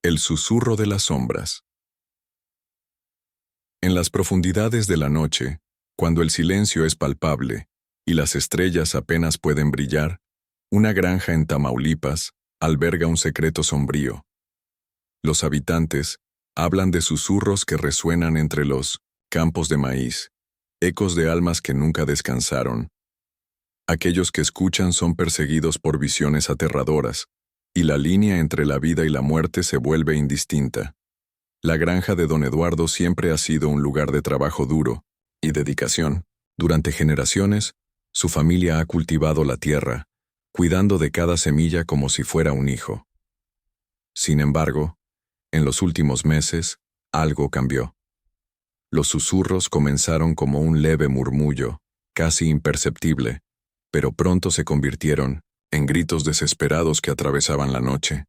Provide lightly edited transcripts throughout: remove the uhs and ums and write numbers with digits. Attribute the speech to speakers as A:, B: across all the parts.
A: El susurro de las sombras. En las profundidades de la noche, cuando el silencio es palpable y las estrellas apenas pueden brillar, una granja en Tamaulipas alberga un secreto sombrío. Los habitantes hablan de susurros que resuenan entre los campos de maíz, ecos de almas que nunca descansaron. Aquellos que escuchan son perseguidos por visiones aterradoras, y la línea entre la vida y la muerte se vuelve indistinta. La granja de don Eduardo siempre ha sido un lugar de trabajo duro y dedicación. Durante generaciones, su familia ha cultivado la tierra, cuidando de cada semilla como si fuera un hijo. Sin embargo, en los últimos meses, algo cambió. Los susurros comenzaron como un leve murmullo, casi imperceptible, pero pronto se convirtieron en gritos desesperados que atravesaban la noche.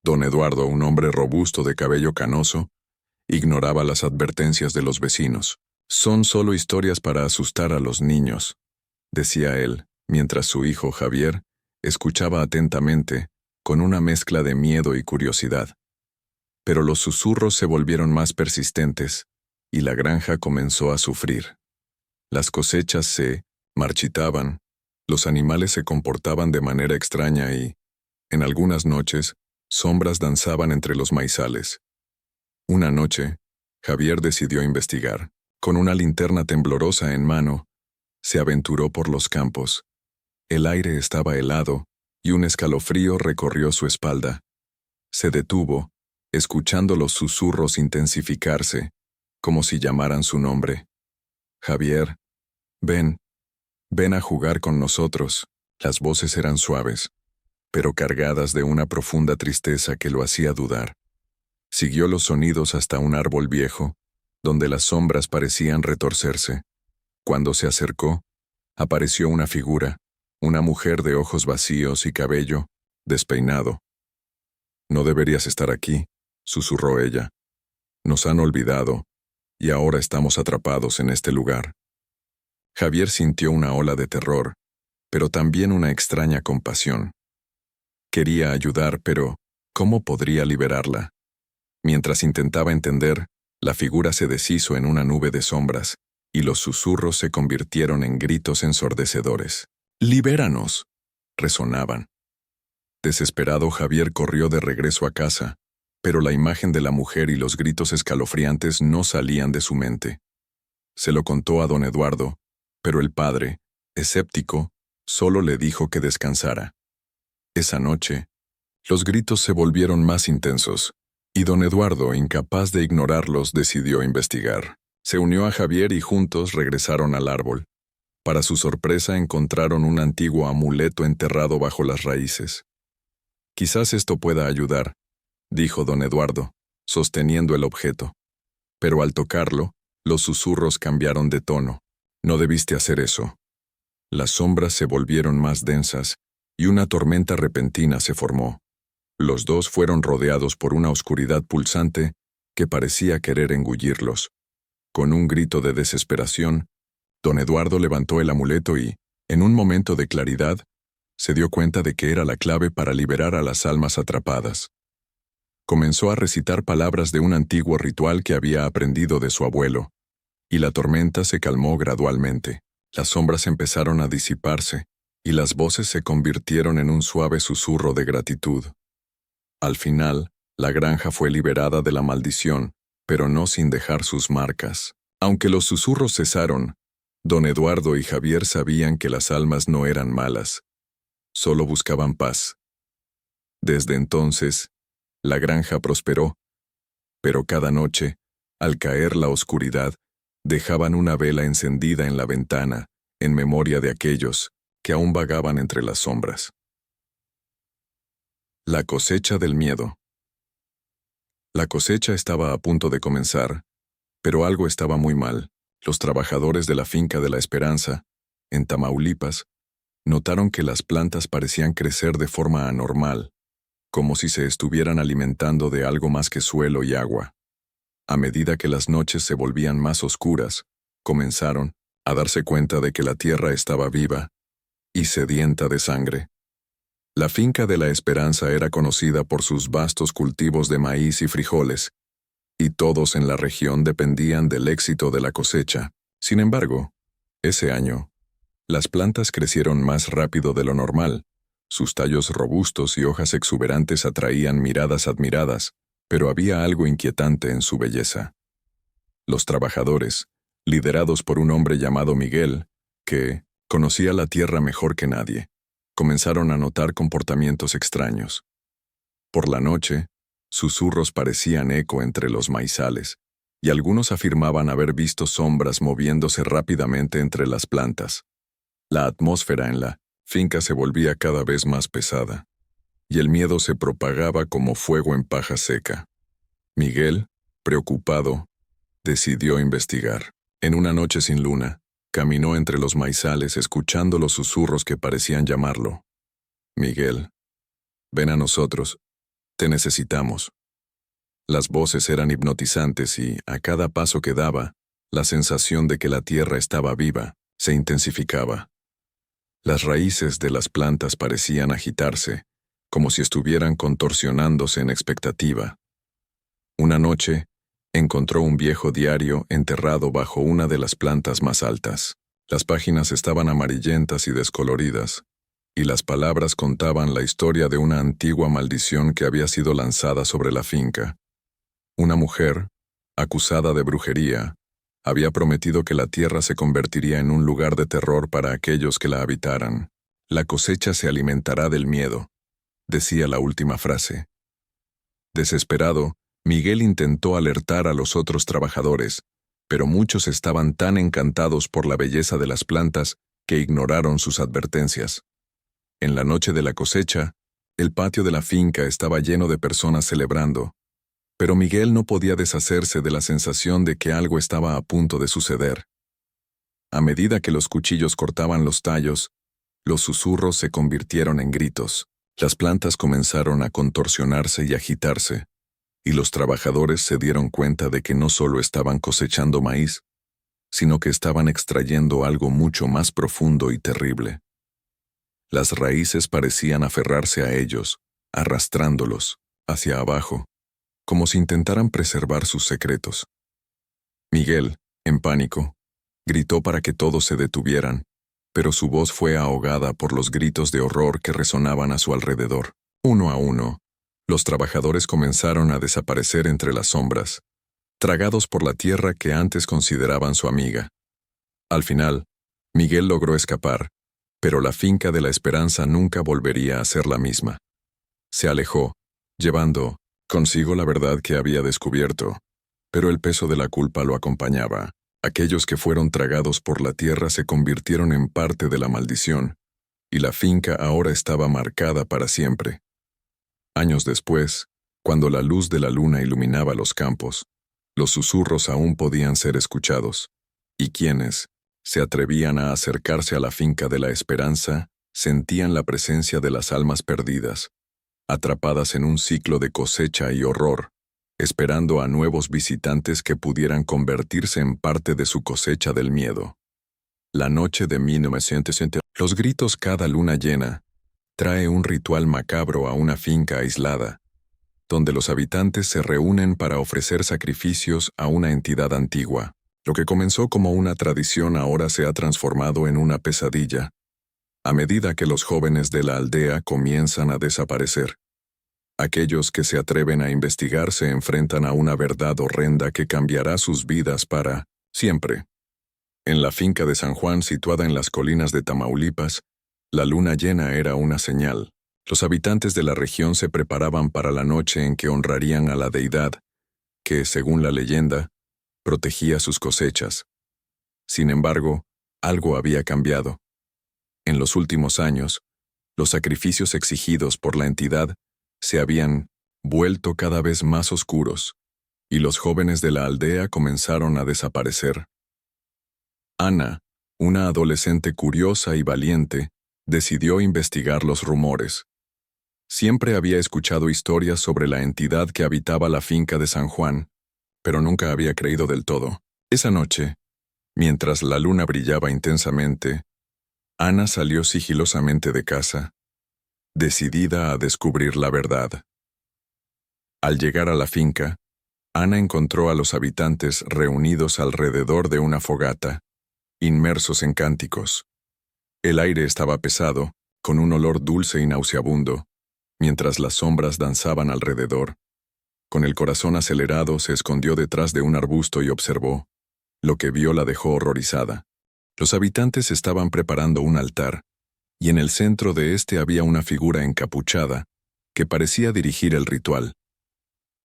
A: Don Eduardo, un hombre robusto de cabello canoso, ignoraba las advertencias de los vecinos. «Son solo historias para asustar a los niños», decía él, mientras su hijo Javier escuchaba atentamente, con una mezcla de miedo y curiosidad. Pero los susurros se volvieron más persistentes, y la granja comenzó a sufrir. Las cosechas se marchitaban, los animales se comportaban de manera extraña y, en algunas noches, sombras danzaban entre los maizales. Una noche, Javier decidió investigar. Con una linterna temblorosa en mano, se aventuró por los campos. El aire estaba helado, y un escalofrío recorrió su espalda. Se detuvo, escuchando los susurros intensificarse, como si llamaran su nombre. «Javier, ven a jugar con nosotros». Las voces eran suaves, pero cargadas de una profunda tristeza que lo hacía dudar. Siguió los sonidos hasta un árbol viejo, donde las sombras parecían retorcerse. Cuando se acercó, apareció una figura, una mujer de ojos vacíos y cabello despeinado. «No deberías estar aquí», susurró ella. «Nos han olvidado, y ahora estamos atrapados en este lugar». Javier sintió una ola de terror, pero también una extraña compasión. Quería ayudar, pero ¿cómo podría liberarla? Mientras intentaba entender, la figura se deshizo en una nube de sombras, y los susurros se convirtieron en gritos ensordecedores. «¡Libéranos!», resonaban. Desesperado, Javier corrió de regreso a casa, pero la imagen de la mujer y los gritos escalofriantes no salían de su mente. Se lo contó a don Eduardo, pero el padre, escéptico, solo le dijo que descansara. Esa noche, los gritos se volvieron más intensos, y don Eduardo, incapaz de ignorarlos, decidió investigar. Se unió a Javier y juntos regresaron al árbol. Para su sorpresa encontraron un antiguo amuleto enterrado bajo las raíces. «Quizás esto pueda ayudar», dijo don Eduardo, sosteniendo el objeto. Pero al tocarlo, los susurros cambiaron de tono. «No debiste hacer eso». Las sombras se volvieron más densas, y una tormenta repentina se formó. Los dos fueron rodeados por una oscuridad pulsante que parecía querer engullirlos. Con un grito de desesperación, don Eduardo levantó el amuleto y, en un momento de claridad, se dio cuenta de que era la clave para liberar a las almas atrapadas. Comenzó a recitar palabras de un antiguo ritual que había aprendido de su abuelo, y la tormenta se calmó gradualmente. Las sombras empezaron a disiparse, y las voces se convirtieron en un suave susurro de gratitud. Al final, la granja fue liberada de la maldición, pero no sin dejar sus marcas. Aunque los susurros cesaron, don Eduardo y Javier sabían que las almas no eran malas, solo buscaban paz. Desde entonces, la granja prosperó, pero cada noche, al caer la oscuridad, dejaban una vela encendida en la ventana, en memoria de aquellos que aún vagaban entre las sombras. La cosecha del miedo. La cosecha estaba a punto de comenzar, pero algo estaba muy mal. Los trabajadores de la finca de la Esperanza, en Tamaulipas, notaron que las plantas parecían crecer de forma anormal, como si se estuvieran alimentando de algo más que suelo y agua. A medida que las noches se volvían más oscuras, comenzaron a darse cuenta de que la tierra estaba viva y sedienta de sangre. La finca de la Esperanza era conocida por sus vastos cultivos de maíz y frijoles, y todos en la región dependían del éxito de la cosecha. Sin embargo, ese año, las plantas crecieron más rápido de lo normal. Sus tallos robustos y hojas exuberantes atraían miradas admiradas, pero había algo inquietante en su belleza. Los trabajadores, liderados por un hombre llamado Miguel, que conocía la tierra mejor que nadie, comenzaron a notar comportamientos extraños. Por la noche, susurros parecían eco entre los maizales, y algunos afirmaban haber visto sombras moviéndose rápidamente entre las plantas. La atmósfera en la finca se volvía cada vez más pesada, y el miedo se propagaba como fuego en paja seca. Miguel, preocupado, decidió investigar. En una noche sin luna, caminó entre los maizales escuchando los susurros que parecían llamarlo. «Miguel, ven a nosotros, te necesitamos». Las voces eran hipnotizantes y, a cada paso que daba, la sensación de que la tierra estaba viva se intensificaba. Las raíces de las plantas parecían agitarse, como si estuvieran contorsionándose en expectativa. Una noche, encontró un viejo diario enterrado bajo una de las plantas más altas. Las páginas estaban amarillentas y descoloridas, y las palabras contaban la historia de una antigua maldición que había sido lanzada sobre la finca. Una mujer, acusada de brujería, había prometido que la tierra se convertiría en un lugar de terror para aquellos que la habitaran. «La cosecha se alimentará del miedo», decía la última frase. Desesperado, Miguel intentó alertar a los otros trabajadores, pero muchos estaban tan encantados por la belleza de las plantas que ignoraron sus advertencias. En la noche de la cosecha, el patio de la finca estaba lleno de personas celebrando, pero Miguel no podía deshacerse de la sensación de que algo estaba a punto de suceder. A medida que los cuchillos cortaban los tallos, los susurros se convirtieron en gritos. Las plantas comenzaron a contorsionarse y agitarse, y los trabajadores se dieron cuenta de que no solo estaban cosechando maíz, sino que estaban extrayendo algo mucho más profundo y terrible. Las raíces parecían aferrarse a ellos, arrastrándolos hacia abajo, como si intentaran preservar sus secretos. Miguel, en pánico, gritó para que todos se detuvieran, pero su voz fue ahogada por los gritos de horror que resonaban a su alrededor. Uno a uno, los trabajadores comenzaron a desaparecer entre las sombras, tragados por la tierra que antes consideraban su amiga. Al final, Miguel logró escapar, pero la finca de la Esperanza nunca volvería a ser la misma. Se alejó, llevando consigo la verdad que había descubierto, pero el peso de la culpa lo acompañaba. Aquellos que fueron tragados por la tierra se convirtieron en parte de la maldición, y la finca ahora estaba marcada para siempre. Años después, cuando la luz de la luna iluminaba los campos, los susurros aún podían ser escuchados, y quienes se atrevían a acercarse a la finca de la Esperanza sentían la presencia de las almas perdidas, atrapadas en un ciclo de cosecha y horror, esperando a nuevos visitantes que pudieran convertirse en parte de su cosecha del miedo. La noche de 1960, los gritos cada luna llena trae un ritual macabro a una finca aislada, donde los habitantes se reúnen para ofrecer sacrificios a una entidad antigua. Lo que comenzó como una tradición ahora se ha transformado en una pesadilla, a medida que los jóvenes de la aldea comienzan a desaparecer. Aquellos que se atreven a investigar se enfrentan a una verdad horrenda que cambiará sus vidas para siempre. En la finca de San Juan, situada en las colinas de Tamaulipas, la luna llena era una señal. Los habitantes de la región se preparaban para la noche en que honrarían a la deidad, que, según la leyenda, protegía sus cosechas. Sin embargo, algo había cambiado. En los últimos años, los sacrificios exigidos por la entidad se habían vuelto cada vez más oscuros, y los jóvenes de la aldea comenzaron a desaparecer. Ana, una adolescente curiosa y valiente, decidió investigar los rumores. Siempre había escuchado historias sobre la entidad que habitaba la finca de San Juan, pero nunca había creído del todo. Esa noche, mientras la luna brillaba intensamente, Ana salió sigilosamente de casa decidida a descubrir la verdad. Al llegar a la finca, Ana encontró a los habitantes reunidos alrededor de una fogata, inmersos en cánticos. El aire estaba pesado, con un olor dulce y nauseabundo, mientras las sombras danzaban alrededor. Con el corazón acelerado se escondió detrás de un arbusto y observó. Lo que vio la dejó horrorizada. Los habitantes estaban preparando un altar, y en el centro de este había una figura encapuchada, que parecía dirigir el ritual.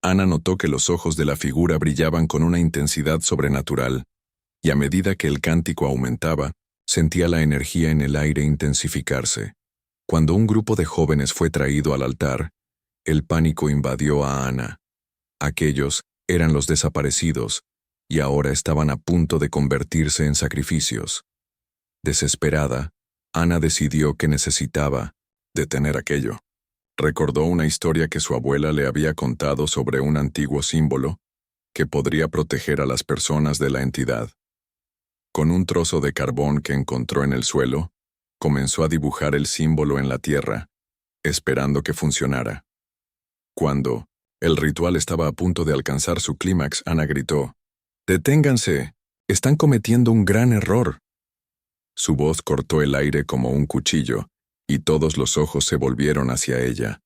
A: Ana notó que los ojos de la figura brillaban con una intensidad sobrenatural, y a medida que el cántico aumentaba, sentía la energía en el aire intensificarse. Cuando un grupo de jóvenes fue traído al altar, el pánico invadió a Ana. Aquellos eran los desaparecidos, y ahora estaban a punto de convertirse en sacrificios. Desesperada, Ana decidió que necesitaba detener aquello. Recordó una historia que su abuela le había contado sobre un antiguo símbolo que podría proteger a las personas de la entidad. Con un trozo de carbón que encontró en el suelo, comenzó a dibujar el símbolo en la tierra, esperando que funcionara. Cuando el ritual estaba a punto de alcanzar su clímax, Ana gritó: «¡Deténganse! ¡Están cometiendo un gran error!». Su voz cortó el aire como un cuchillo, y todos los ojos se volvieron hacia ella.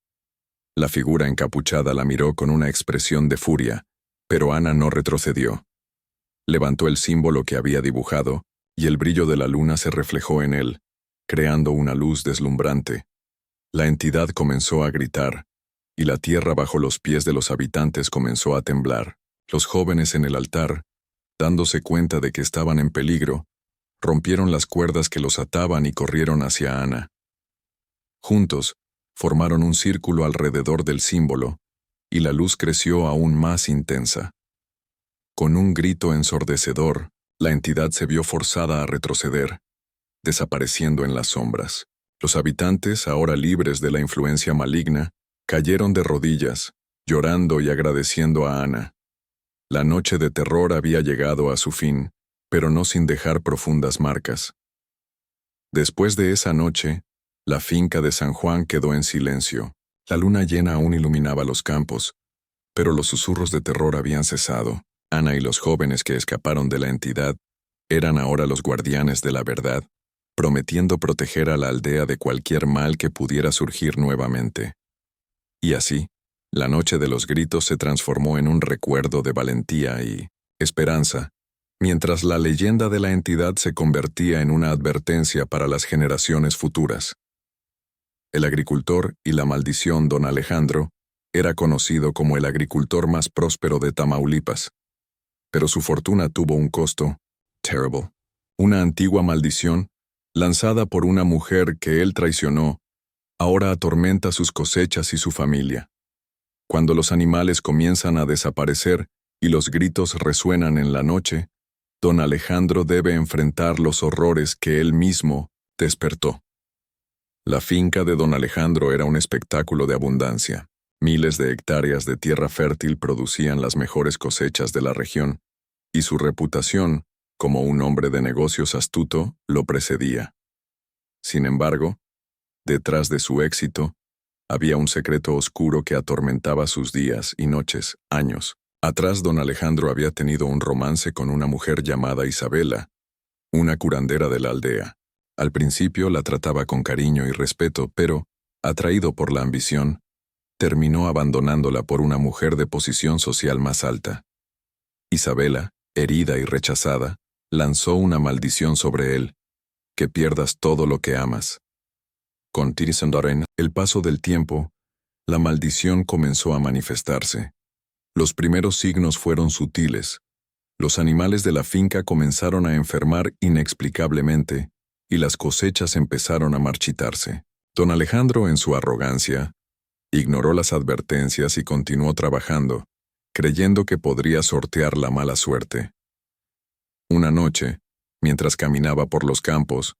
A: La figura encapuchada la miró con una expresión de furia, pero Ana no retrocedió. Levantó el símbolo que había dibujado, y el brillo de la luna se reflejó en él, creando una luz deslumbrante. La entidad comenzó a gritar, y la tierra bajo los pies de los habitantes comenzó a temblar. Los jóvenes en el altar, dándose cuenta de que estaban en peligro, rompieron las cuerdas que los ataban y corrieron hacia Ana. Juntos, formaron un círculo alrededor del símbolo, y la luz creció aún más intensa. Con un grito ensordecedor, la entidad se vio forzada a retroceder, desapareciendo en las sombras. Los habitantes, ahora libres de la influencia maligna, cayeron de rodillas, llorando y agradeciendo a Ana. La noche de terror había llegado a su fin, pero no sin dejar profundas marcas. Después de esa noche, la finca de San Juan quedó en silencio. La luna llena aún iluminaba los campos, pero los susurros de terror habían cesado. Ana y los jóvenes que escaparon de la entidad eran ahora los guardianes de la verdad, prometiendo proteger a la aldea de cualquier mal que pudiera surgir nuevamente. Y así, la noche de los gritos se transformó en un recuerdo de valentía y esperanza, mientras la leyenda de la entidad se convertía en una advertencia para las generaciones futuras. El agricultor y la maldición Don Alejandro era conocido como el agricultor más próspero de Tamaulipas. Pero su fortuna tuvo un costo, terrible. Una antigua maldición, lanzada por una mujer que él traicionó, ahora atormenta sus cosechas y su familia. Cuando los animales comienzan a desaparecer y los gritos resuenan en la noche, Don Alejandro debe enfrentar los horrores que él mismo despertó. La finca de Don Alejandro era un espectáculo de abundancia. Miles de hectáreas de tierra fértil producían las mejores cosechas de la región, y su reputación, como un hombre de negocios astuto, lo precedía. Sin embargo, detrás de su éxito, había un secreto oscuro que atormentaba sus días y noches, años. Atrás Don Alejandro había tenido un romance con una mujer llamada Isabela, una curandera de la aldea. Al principio la trataba con cariño y respeto, pero, atraído por la ambición, terminó abandonándola por una mujer de posición social más alta. Isabela, herida y rechazada, lanzó una maldición sobre él: que pierdas todo lo que amas. Con Tirisandaren, el paso del tiempo, la maldición comenzó a manifestarse. Los primeros signos fueron sutiles. Los animales de la finca comenzaron a enfermar inexplicablemente, y las cosechas empezaron a marchitarse. Don Alejandro, en su arrogancia, ignoró las advertencias y continuó trabajando, creyendo que podría sortear la mala suerte. Una noche, mientras caminaba por los campos,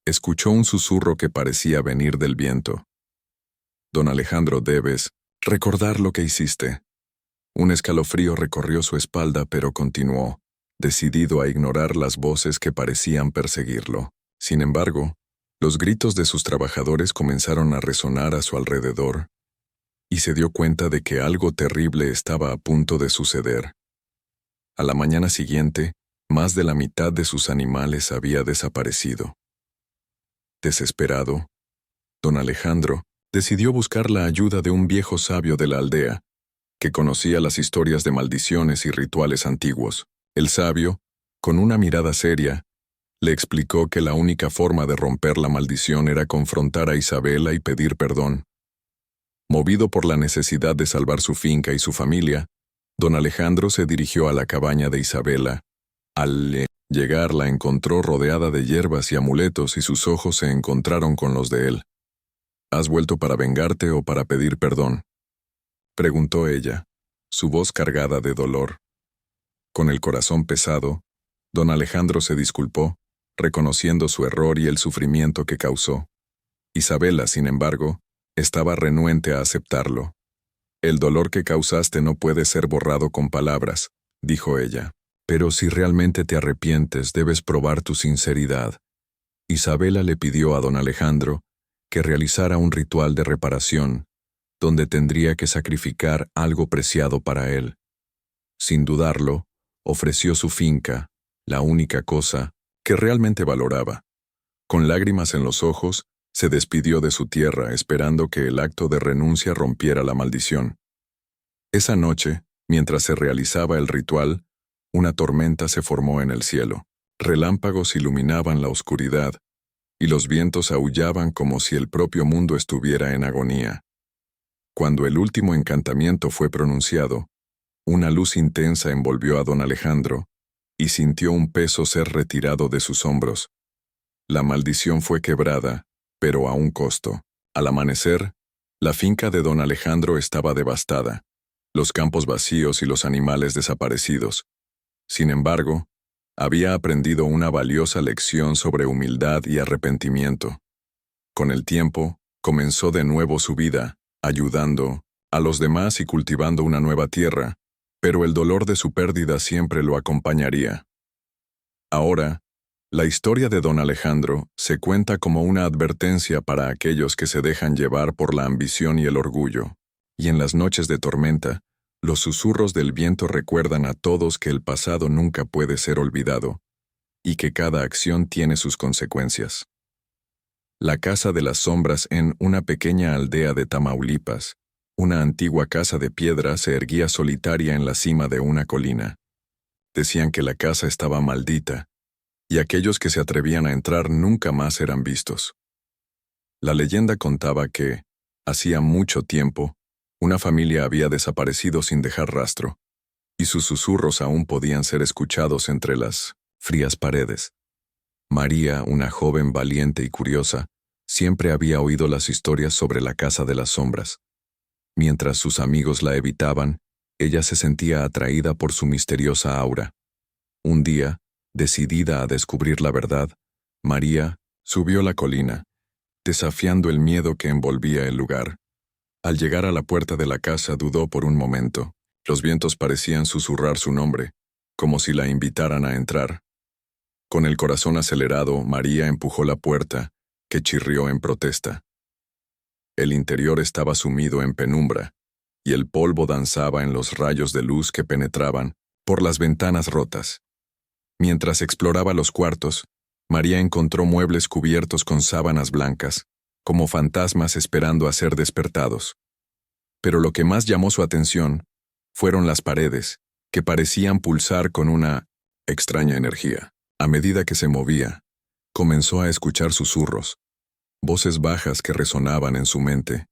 A: escuchó un susurro que parecía venir del viento. Don Alejandro, debes recordar lo que hiciste. Un escalofrío recorrió su espalda, pero continuó, decidido a ignorar las voces que parecían perseguirlo. Sin embargo, Los gritos de sus trabajadores comenzaron a resonar a su alrededor, y se dio cuenta de que algo terrible estaba a punto de suceder. A la mañana siguiente, más de la mitad de sus animales había desaparecido. Desesperado, don Alejandro decidió buscar la ayuda de un viejo sabio de la aldea, que conocía las historias de maldiciones y rituales antiguos. El sabio, con una mirada seria, le explicó que la única forma de romper la maldición era confrontar a Isabela y pedir perdón. Movido por la necesidad de salvar su finca y su familia, don Alejandro se dirigió a la cabaña de Isabela. Al llegar la encontró rodeada de hierbas y amuletos y sus ojos se encontraron con los de él. ¿Has vuelto para vengarte o para pedir perdón?, preguntó ella, su voz cargada de dolor. Con el corazón pesado, don Alejandro se disculpó, reconociendo su error y el sufrimiento que causó. Isabela, sin embargo, estaba renuente a aceptarlo. El dolor que causaste no puede ser borrado con palabras, dijo ella. Pero si realmente te arrepientes, debes probar tu sinceridad. Isabela le pidió a don Alejandro que realizara un ritual de reparación, donde tendría que sacrificar algo preciado para él. Sin dudarlo, ofreció su finca, la única cosa que realmente valoraba. Con lágrimas en los ojos, se despidió de su tierra esperando que el acto de renuncia rompiera la maldición. Esa noche, mientras se realizaba el ritual, una tormenta se formó en el cielo. Relámpagos iluminaban la oscuridad, y los vientos aullaban como si el propio mundo estuviera en agonía. Cuando el último encantamiento fue pronunciado, una luz intensa envolvió a don Alejandro, y sintió un peso ser retirado de sus hombros. La maldición fue quebrada, pero a un costo. Al amanecer, la finca de don Alejandro estaba devastada, los campos vacíos y los animales desaparecidos. Sin embargo, había aprendido una valiosa lección sobre humildad y arrepentimiento. Con el tiempo, comenzó de nuevo su vida, ayudando a los demás y cultivando una nueva tierra, pero el dolor de su pérdida siempre lo acompañaría. Ahora, la historia de don Alejandro se cuenta como una advertencia para aquellos que se dejan llevar por la ambición y el orgullo, y en las noches de tormenta, los susurros del viento recuerdan a todos que el pasado nunca puede ser olvidado, y que cada acción tiene sus consecuencias. La Casa de las Sombras en una pequeña aldea de Tamaulipas. Una antigua casa de piedra se erguía solitaria en la cima de una colina. Decían que la casa estaba maldita, y aquellos que se atrevían a entrar nunca más eran vistos. La leyenda contaba que, hacía mucho tiempo, una familia había desaparecido sin dejar rastro, y sus susurros aún podían ser escuchados entre las frías paredes. María, una joven valiente y curiosa, siempre había oído las historias sobre la Casa de las Sombras. Mientras sus amigos la evitaban, ella se sentía atraída por su misteriosa aura. Un día, decidida a descubrir la verdad, María subió la colina, desafiando el miedo que envolvía el lugar. Al llegar a la puerta de la casa dudó por un momento. Los vientos parecían susurrar su nombre, como si la invitaran a entrar. Con el corazón acelerado, María empujó la puerta, que chirrió en protesta. El interior estaba sumido en penumbra, y el polvo danzaba en los rayos de luz que penetraban por las ventanas rotas. Mientras exploraba los cuartos, María encontró muebles cubiertos con sábanas blancas, como fantasmas esperando a ser despertados. Pero lo que más llamó su atención fueron las paredes, que parecían pulsar con una extraña energía. A medida que se movía, comenzó a escuchar susurros, voces bajas que resonaban en su mente,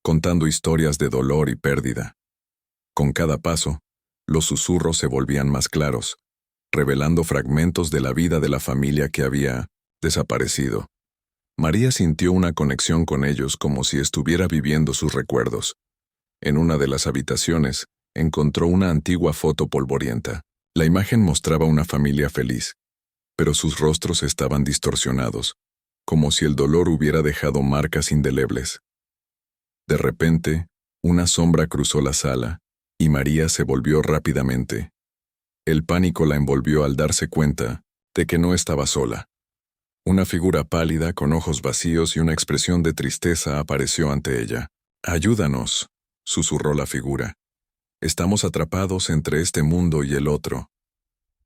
A: contando historias de dolor y pérdida. Con cada paso, los susurros se volvían más claros, revelando fragmentos de la vida de la familia que había desaparecido. María sintió una conexión con ellos como si estuviera viviendo sus recuerdos. En una de las habitaciones, encontró una antigua foto polvorienta. La imagen mostraba una familia feliz, pero sus rostros estaban distorsionados, como si el dolor hubiera dejado marcas indelebles. De repente, una sombra cruzó la sala, y María se volvió rápidamente. El pánico la envolvió al darse cuenta de que no estaba sola. Una figura pálida con ojos vacíos y una expresión de tristeza apareció ante ella. «Ayúdanos», susurró la figura. «Estamos atrapados entre este mundo y el otro».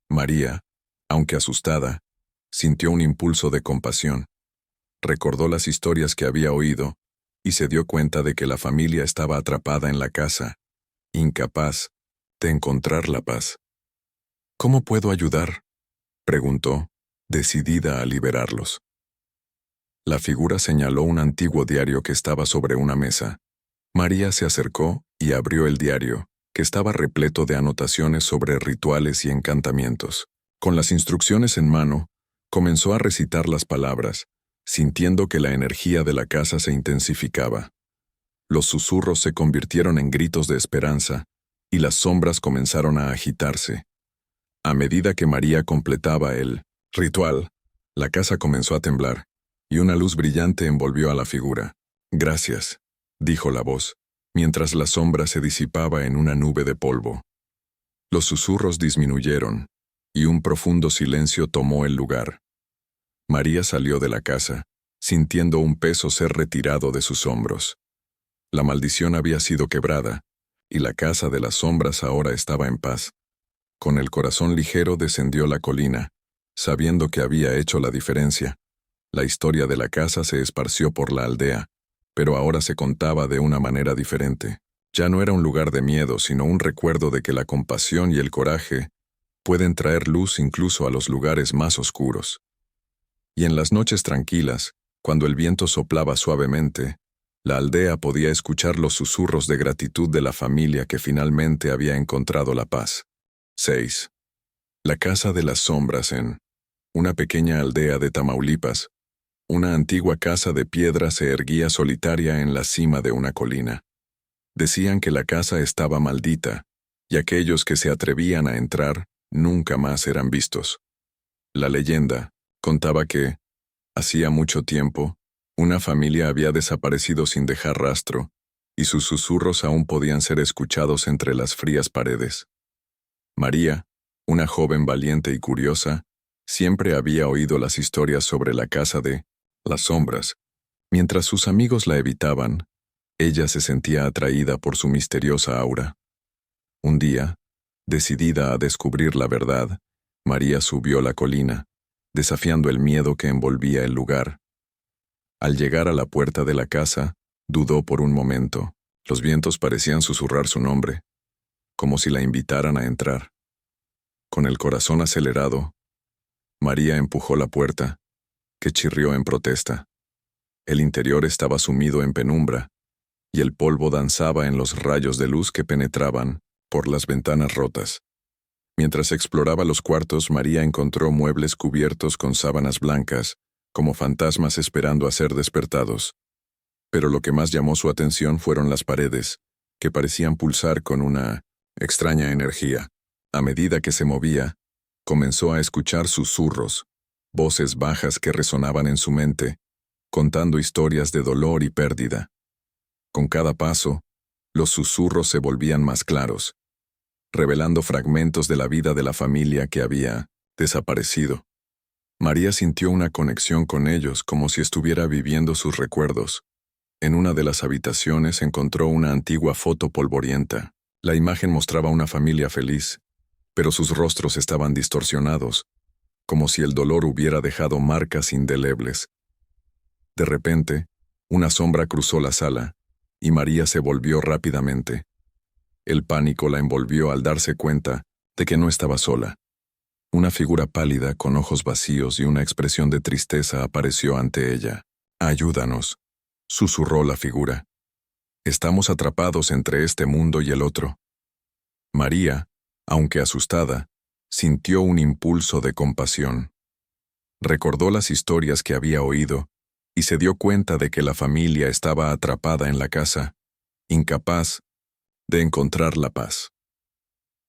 A: María, aunque asustada, sintió un impulso de compasión. Recordó las historias que había oído y se dio cuenta de que la familia estaba atrapada en la casa, incapaz de encontrar la paz. «¿Cómo puedo ayudar?», preguntó, decidida a liberarlos. La figura señaló un antiguo diario que estaba sobre una mesa. María se acercó y abrió el diario, que estaba repleto de anotaciones sobre rituales y encantamientos. Con las instrucciones en mano, comenzó a recitar las palabras, sintiendo que la energía de la casa se intensificaba. Los susurros se convirtieron en gritos de esperanza, y las sombras comenzaron a agitarse. A medida que María completaba el ritual, la casa comenzó a temblar, y una luz brillante envolvió a la figura. «Gracias», dijo la voz, mientras la sombra se disipaba en una nube de polvo. Los susurros disminuyeron, y un profundo silencio tomó el lugar. María salió de la casa, sintiendo un peso ser retirado de sus hombros. La maldición había sido quebrada, y la casa de las sombras ahora estaba en paz. Con el corazón ligero descendió la colina, sabiendo que había hecho la diferencia. La historia de la casa se esparció por la aldea, pero ahora se contaba de una manera diferente. Ya no era un lugar de miedo, sino un recuerdo de que la compasión y el coraje pueden traer luz incluso a los lugares más oscuros. Y en las noches tranquilas, cuando el viento soplaba suavemente, la aldea podía escuchar los susurros de gratitud de la familia que finalmente había encontrado la paz. 6. La casa de las sombras en una pequeña aldea de Tamaulipas. Una antigua casa de piedra se erguía solitaria en la cima de una colina. Decían que la casa estaba maldita, y aquellos que se atrevían a entrar nunca más eran vistos. La leyenda contaba que, hacía mucho tiempo, una familia había desaparecido sin dejar rastro, y sus susurros aún podían ser escuchados entre las frías paredes. María, una joven valiente y curiosa, siempre había oído las historias sobre la casa de las sombras. Mientras sus amigos la evitaban, ella se sentía atraída por su misteriosa aura. Un día, decidida a descubrir la verdad, María subió la colina, desafiando el miedo que envolvía el lugar. Al llegar a la puerta de la casa, dudó por un momento. Los vientos parecían susurrar su nombre, como si la invitaran a entrar. Con el corazón acelerado, María empujó la puerta, que chirrió en protesta. El interior estaba sumido en penumbra, y el polvo danzaba en los rayos de luz que penetraban por las ventanas rotas. Mientras exploraba los cuartos, María encontró muebles cubiertos con sábanas blancas, como fantasmas esperando a ser despertados. Pero lo que más llamó su atención fueron las paredes, que parecían pulsar con una extraña energía. A medida que se movía, comenzó a escuchar susurros, voces bajas que resonaban en su mente, contando historias de dolor y pérdida. Con cada paso, los susurros se volvían más claros, revelando fragmentos de la vida de la familia que había desaparecido. María sintió una conexión con ellos como si estuviera viviendo sus recuerdos. En una de las habitaciones encontró una antigua foto polvorienta. La imagen mostraba una familia feliz, pero sus rostros estaban distorsionados, como si el dolor hubiera dejado marcas indelebles. De repente, una sombra cruzó la sala, y María se volvió rápidamente. El pánico la envolvió al darse cuenta de que no estaba sola. Una figura pálida con ojos vacíos y una expresión de tristeza apareció ante ella. «Ayúdanos», susurró la figura. «Estamos atrapados entre este mundo y el otro». María, aunque asustada, sintió un impulso de compasión. Recordó las historias que había oído y se dio cuenta de que la familia estaba atrapada en la casa, incapaz de encontrar la paz.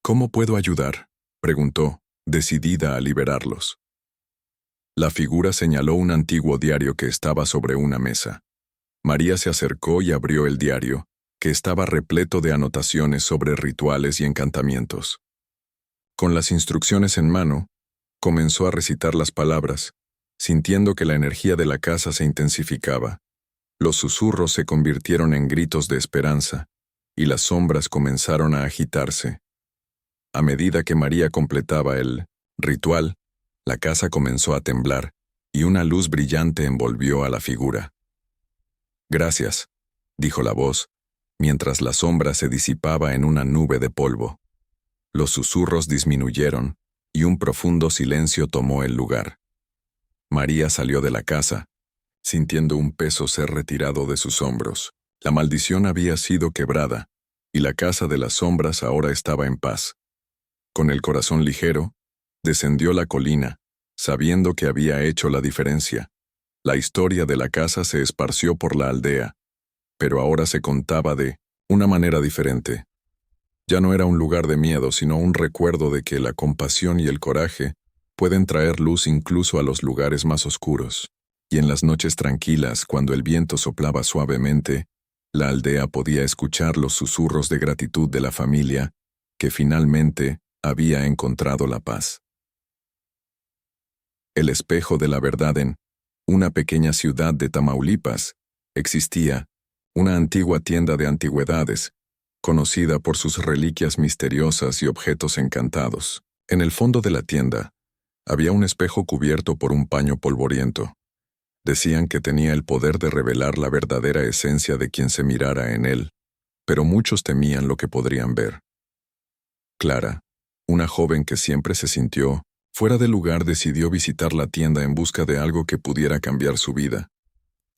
A: «¿Cómo puedo ayudar?», preguntó, decidida a liberarlos. La figura señaló un antiguo diario que estaba sobre una mesa. María se acercó y abrió el diario, que estaba repleto de anotaciones sobre rituales y encantamientos. Con las instrucciones en mano, comenzó a recitar las palabras, sintiendo que la energía de la casa se intensificaba. Los susurros se convirtieron en gritos de esperanza, y las sombras comenzaron a agitarse. A medida que María completaba el ritual, la casa comenzó a temblar, y una luz brillante envolvió a la figura. «Gracias», dijo la voz, mientras la sombra se disipaba en una nube de polvo. Los susurros disminuyeron, y un profundo silencio tomó el lugar. María salió de la casa, sintiendo un peso ser retirado de sus hombros. La maldición había sido quebrada, y la casa de las sombras ahora estaba en paz. Con el corazón ligero, descendió la colina, sabiendo que había hecho la diferencia. La historia de la casa se esparció por la aldea, pero ahora se contaba de una manera diferente. Ya no era un lugar de miedo, sino un recuerdo de que la compasión y el coraje pueden traer luz incluso a los lugares más oscuros. Y en las noches tranquilas, cuando el viento soplaba suavemente, la aldea podía escuchar los susurros de gratitud de la familia, que finalmente había encontrado la paz. El espejo de la verdad. En una pequeña ciudad de Tamaulipas existía una antigua tienda de antigüedades, conocida por sus reliquias misteriosas y objetos encantados. En el fondo de la tienda había un espejo cubierto por un paño polvoriento. Decían que tenía el poder de revelar la verdadera esencia de quien se mirara en él, pero muchos temían lo que podrían ver. Clara, una joven que siempre se sintió fuera de lugar, decidió visitar la tienda en busca de algo que pudiera cambiar su vida.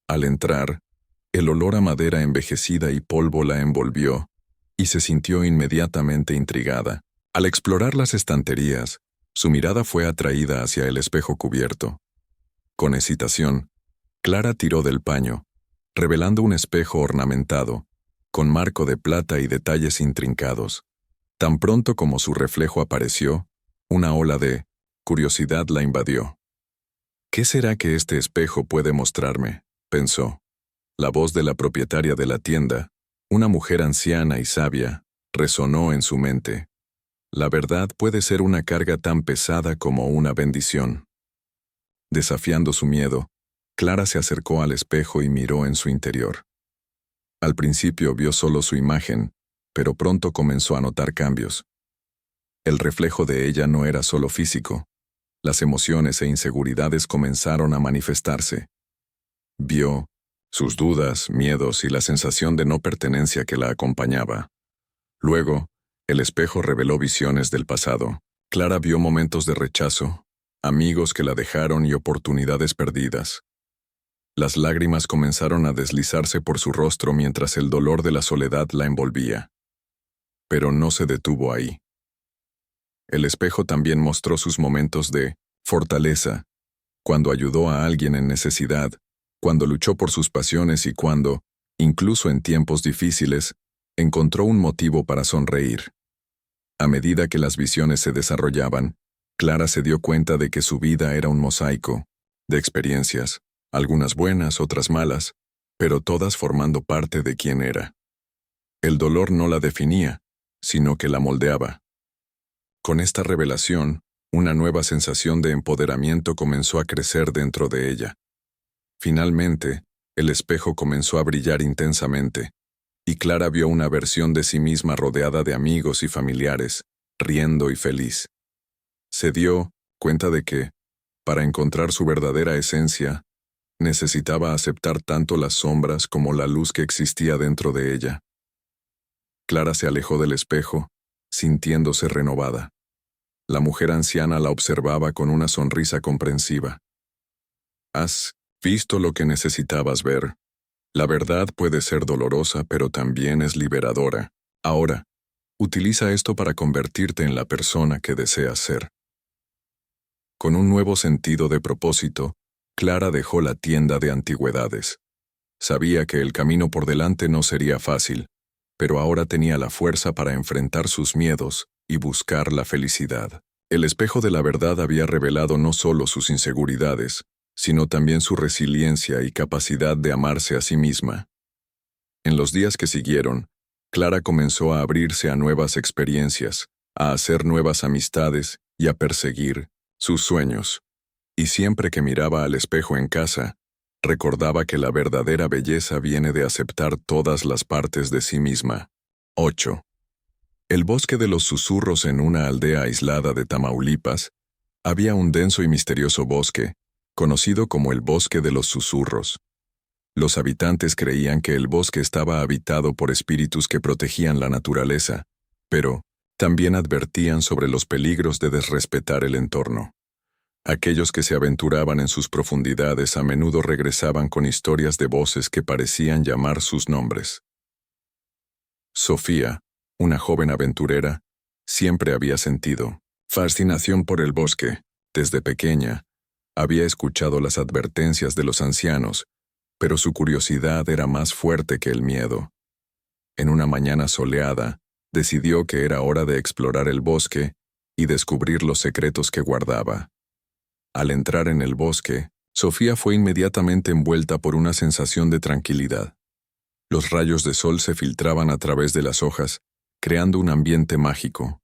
A: Al entrar, el olor a madera envejecida y polvo la envolvió, y se sintió inmediatamente intrigada. Al explorar las estanterías, su mirada fue atraída hacia el espejo cubierto. Con hesitación, Clara tiró del paño, revelando un espejo ornamentado, con marco de plata y detalles intrincados. Tan pronto como su reflejo apareció, una ola de curiosidad la invadió. «¿Qué será que este espejo puede mostrarme?», pensó. La voz de la propietaria de la tienda, una mujer anciana y sabia, resonó en su mente. La verdad puede ser una carga tan pesada como una bendición. Desafiando su miedo, Clara se acercó al espejo y miró en su interior. Al principio vio solo su imagen, pero pronto comenzó a notar cambios. El reflejo de ella no era solo físico. Las emociones e inseguridades comenzaron a manifestarse. Vio sus dudas, miedos y la sensación de no pertenencia que la acompañaba. Luego, el espejo reveló visiones del pasado. Clara vio momentos de rechazo, amigos que la dejaron y oportunidades perdidas. Las lágrimas comenzaron a deslizarse por su rostro mientras el dolor de la soledad la envolvía. Pero no se detuvo ahí. El espejo también mostró sus momentos de fortaleza, cuando ayudó a alguien en necesidad, cuando luchó por sus pasiones y cuando, incluso en tiempos difíciles, encontró un motivo para sonreír. A medida que las visiones se desarrollaban, Clara se dio cuenta de que su vida era un mosaico de experiencias, algunas buenas, otras malas, pero todas formando parte de quién era. El dolor no la definía, sino que la moldeaba. Con esta revelación, una nueva sensación de empoderamiento comenzó a crecer dentro de ella. Finalmente, el espejo comenzó a brillar intensamente, y Clara vio una versión de sí misma rodeada de amigos y familiares, riendo y feliz. Se dio cuenta de que, para encontrar su verdadera esencia, necesitaba aceptar tanto las sombras como la luz que existía dentro de ella. Clara se alejó del espejo, sintiéndose renovada. La mujer anciana la observaba con una sonrisa comprensiva. «Has visto lo que necesitabas ver. La verdad puede ser dolorosa, pero también es liberadora. Ahora, utiliza esto para convertirte en la persona que deseas ser». Con un nuevo sentido de propósito, Clara dejó la tienda de antigüedades. Sabía que el camino por delante no sería fácil, pero ahora tenía la fuerza para enfrentar sus miedos y buscar la felicidad. El espejo de la verdad había revelado no solo sus inseguridades, sino también su resiliencia y capacidad de amarse a sí misma. En los días que siguieron, Clara comenzó a abrirse a nuevas experiencias, a hacer nuevas amistades y a perseguir sus sueños. Y siempre que miraba al espejo en casa, recordaba que la verdadera belleza viene de aceptar todas las partes de sí misma. 8. El bosque de los susurros en una aldea aislada de Tamaulipas. Había un denso y misterioso bosque, conocido como el Bosque de los Susurros. Los habitantes creían que el bosque estaba habitado por espíritus que protegían la naturaleza, pero también advertían sobre los peligros de desrespetar el entorno. Aquellos que se aventuraban en sus profundidades a menudo regresaban con historias de voces que parecían llamar sus nombres. Sofía, una joven aventurera, siempre había sentido fascinación por el bosque. Desde pequeña, había escuchado las advertencias de los ancianos, pero su curiosidad era más fuerte que el miedo. En una mañana soleada, decidió que era hora de explorar el bosque y descubrir los secretos que guardaba. Al entrar en el bosque, Sofía fue inmediatamente envuelta por una sensación de tranquilidad. Los rayos de sol se filtraban a través de las hojas, creando un ambiente mágico.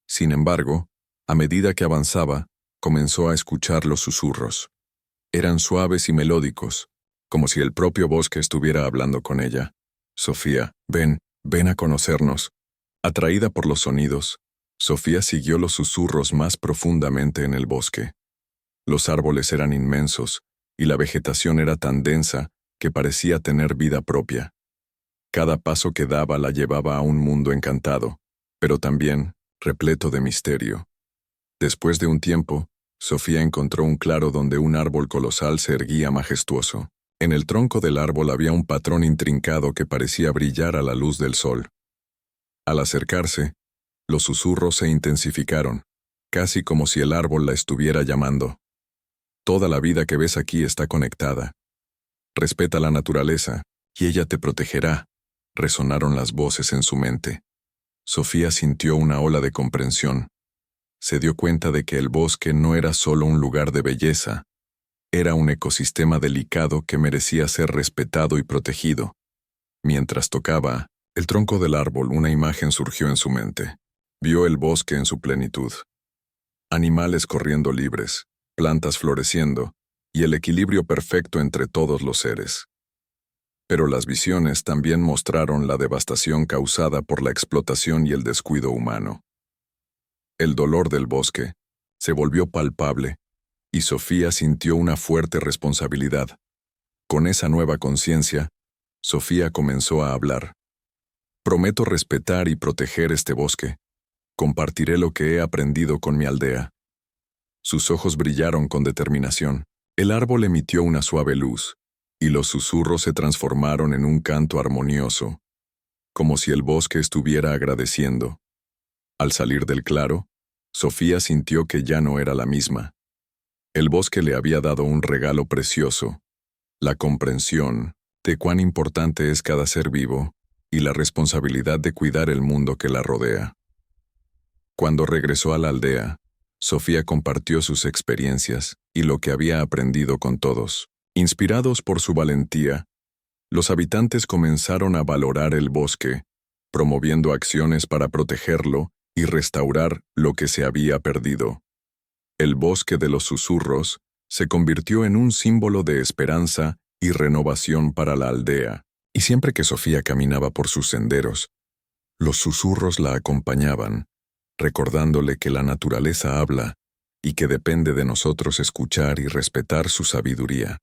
A: Sin embargo, a medida que avanzaba, comenzó a escuchar los susurros. Eran suaves y melódicos, como si el propio bosque estuviera hablando con ella. Sofía, ven a conocernos. Atraída por los sonidos, Sofía siguió los susurros más profundamente en el bosque. Los árboles eran inmensos, y la vegetación era tan densa que parecía tener vida propia. Cada paso que daba la llevaba a un mundo encantado, pero también repleto de misterio. Después de un tiempo, Sofía encontró un claro donde un árbol colosal se erguía majestuoso. En el tronco del árbol había un patrón intrincado que parecía brillar a la luz del sol. Al acercarse, los susurros se intensificaron, casi como si el árbol la estuviera llamando. Toda la vida que ves aquí está conectada. Respeta la naturaleza, y ella te protegerá, resonaron las voces en su mente. Sofía sintió una ola de comprensión. Se dio cuenta de que el bosque no era solo un lugar de belleza, era un ecosistema delicado que merecía ser respetado y protegido. Mientras tocaba el tronco del árbol, una imagen surgió en su mente. Vio el bosque en su plenitud. Animales corriendo libres, plantas floreciendo, y el equilibrio perfecto entre todos los seres. Pero las visiones también mostraron la devastación causada por la explotación y el descuido humano. El dolor del bosque se volvió palpable, y Sofía sintió una fuerte responsabilidad. Con esa nueva conciencia, Sofía comenzó a hablar. Prometo respetar y proteger este bosque. Compartiré lo que he aprendido con mi aldea. Sus ojos brillaron con determinación. El árbol emitió una suave luz, y los susurros se transformaron en un canto armonioso, como si el bosque estuviera agradeciendo. Al salir del claro, Sofía sintió que ya no era la misma. El bosque le había dado un regalo precioso, la comprensión de cuán importante es cada ser vivo y la responsabilidad de cuidar el mundo que la rodea. Cuando regresó a la aldea, Sofía compartió sus experiencias y lo que había aprendido con todos. Inspirados por su valentía, los habitantes comenzaron a valorar el bosque, promoviendo acciones para protegerlo y restaurar lo que se había perdido. El bosque de los susurros se convirtió en un símbolo de esperanza y renovación para la aldea, y siempre que Sofía caminaba por sus senderos, los susurros la acompañaban, recordándole que la naturaleza habla y que depende de nosotros escuchar y respetar su sabiduría.